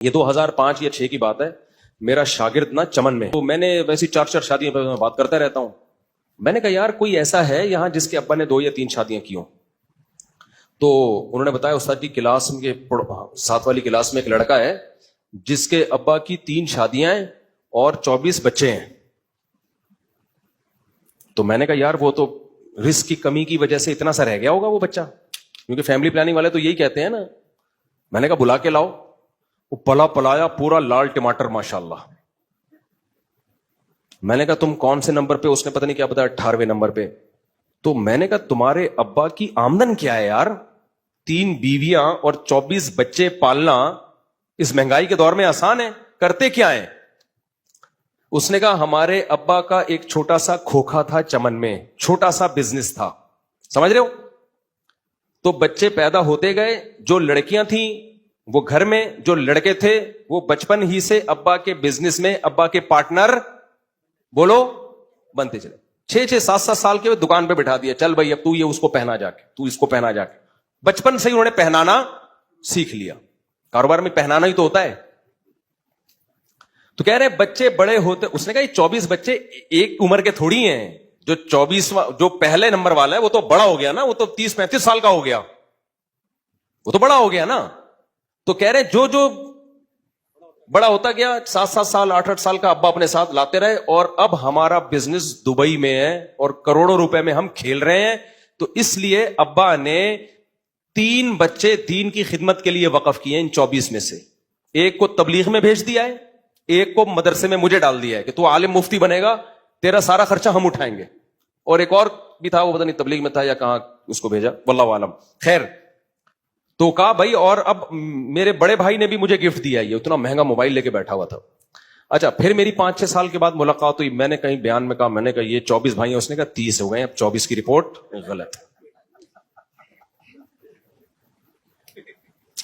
یہ 2005 یا 6 کی بات ہے. میرا شاگرد نا چمن میں, تو میں نے ویسی 4 شادیاں پہ بات کرتا رہتا ہوں. میں نے کہا یار کوئی ایسا ہے یہاں جس کے ابا نے 2 یا 3 شادیاں کی ہوں. تو انہوں نے بتایا استاد کی کلاس کے 7 والی کلاس میں ایک لڑکا ہے جس کے ابا کی 3 شادیاں ہیں اور 24 بچے ہیں. تو میں نے کہا یار وہ تو رزق کی کمی کی وجہ سے اتنا سا رہ گیا ہوگا وہ بچہ, کیونکہ فیملی پلاننگ والے تو یہی کہتے ہیں نا. میں نے کہا بلا کے لاؤ. وہ پلا پلایا پورا لال ٹماٹر ماشاءاللہ. میں نے کہا تم کون سے نمبر پہ؟ اس نے پتہ نہیں کیا بتایا 18ویں نمبر پہ. تو میں نے کہا تمہارے ابا کی آمدن کیا ہے یار؟ 3 بیویاں اور 24 بچے پالنا اس مہنگائی کے دور میں آسان ہے؟ کرتے کیا ہے؟ اس نے کہا ہمارے ابا کا ایک چھوٹا سا کھوکھا تھا چمن میں, چھوٹا سا بزنس تھا. سمجھ رہے ہو؟ تو بچے پیدا ہوتے گئے, جو لڑکیاں تھیں وہ گھر میں, جو لڑکے تھے وہ بچپن ہی سے ابا کے بزنس میں ابا کے پارٹنر بولو بنتے چلے. 6 7 سال کے دکان پہ بٹھا دیا, چل بھائی اب تو یہ اس کو پہنا جا کے, تو اس کو پہنا جا کے. بچپن سے ہی انہوں نے پہنانا سیکھ لیا. کاروبار میں پہنانا ہی تو ہوتا ہے. تو کہہ رہے بچے بڑے ہوتے, اس نے کہا یہ 24 بچے ایک عمر کے تھوڑی ہیں. جو 24 جو پہلے نمبر والا ہے وہ تو بڑا ہو گیا نا, وہ تو 30 35 سال کا ہو گیا, وہ تو بڑا ہو گیا نا. تو کہہ رہے جو جو بڑا ہوتا گیا 7 سال 8 سال کا ابا اپنے ساتھ لاتے رہے, اور اب ہمارا بزنس دبئی میں ہے اور کروڑوں روپے میں ہم کھیل رہے ہیں. تو اس لیے ابا نے 3 بچے دین کی خدمت کے لیے وقف کیے ان 24 میں سے. ایک کو تبلیغ میں بھیج دیا ہے, ایک کو مدرسے میں مجھے ڈال دیا ہے کہ تو عالم مفتی بنے گا, تیرا سارا خرچہ ہم اٹھائیں گے. اور ایک اور بھی تھا, وہ پتہ نہیں تبلیغ میں تھا یا کہاں اس کو بھیجا, واللہ عالم. خیر, تو کہا بھائی اور اب میرے بڑے بھائی نے بھی مجھے گفٹ دیا, یہ اتنا مہنگا موبائل لے کے بیٹھا ہوا تھا. اچھا پھر میری 5 6 سال کے بعد ملاقات ہوئی. میں نے کہیں بیان میں کہا, میں نے کہا یہ 24 بھائی ہیں. اس نے کہا 30 ہو گئے, اب 24 کی رپورٹ غلط.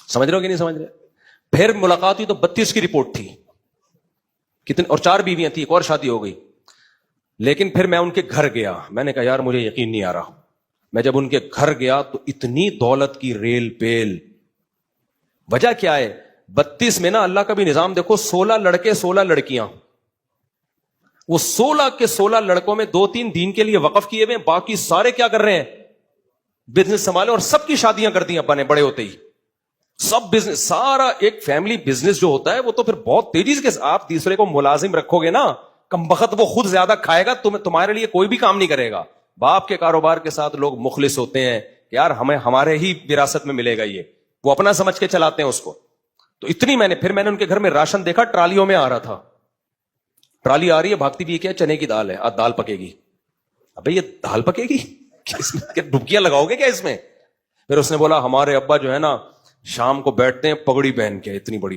سمجھ رہے ہو کہ نہیں سمجھ رہے؟ پھر ملاقات ہوئی تو 32 کی رپورٹ تھی. کتنے, اور 4 بیویاں تھی, ایک اور شادی ہو گئی. لیکن پھر میں ان کے گھر گیا, میں نے کہا یار مجھے یقین نہیں آ رہا. میں جب ان کے گھر گیا تو اتنی دولت کی ریل پیل. وجہ کیا ہے؟ 32 میں نا اللہ کا بھی نظام دیکھو, 16 لڑکے 16 لڑکیاں. وہ 16 کے 16 لڑکوں میں 2-3 دین کے لیے وقف کیے ہوئے, باقی سارے کیا کر رہے ہیں؟ بزنس سنبھالے. اور سب کی شادیاں کر دی ابا نے بڑے ہوتے ہی. سب بزنس, سارا ایک فیملی بزنس جو ہوتا ہے وہ تو پھر بہت تیزی سے, آپ تیسرے کو ملازم رکھو گے نا, کم بخت وہ خود زیادہ کھائے گا, تمہارے لیے کوئی بھی کام نہیں کرے گا. باپ کے کاروبار کے ساتھ لوگ مخلص ہوتے ہیں کہ یار ہمیں ہمارے ہی وراثت میں ملے گا, یہ وہ اپنا سمجھ کے چلاتے ہیں اس کو. تو اتنی میں نے ان کے گھر میں راشن دیکھا, ٹرالیوں میں آ رہا تھا. ٹرالی آ رہی ہے, بھاگتی بھی کیا, چنے کی دال ہے, آج دال پکے گی. ابے یہ دال پکے گی, ڈبکیاں لگاؤ گے کیا اس میں؟ پھر اس نے بولا ہمارے ابا جو ہے نا شام کو بیٹھتے ہیں پگڑی پہن کے, اتنی بڑی,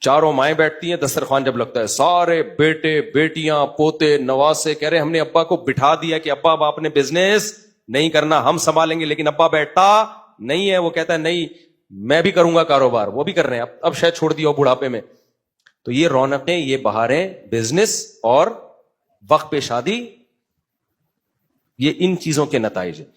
4 مائیں بیٹھتی ہیں, دسترخوان جب لگتا ہے سارے بیٹے بیٹیاں پوتے نواسے کہہ رہے ہم نے ابا کو بٹھا دیا کہ ابا اب آپ نے بزنس نہیں کرنا, ہم سنبھالیں گے. لیکن ابا بیٹھتا نہیں ہے, وہ کہتا ہے نہیں میں بھی کروں گا کاروبار. وہ بھی کر رہے ہیں, اب شاید چھوڑ دیا بڑھاپے میں. تو یہ رونقیں, یہ بہاریں, بزنس اور وقت پہ شادی, یہ ان چیزوں کے نتائج ہیں.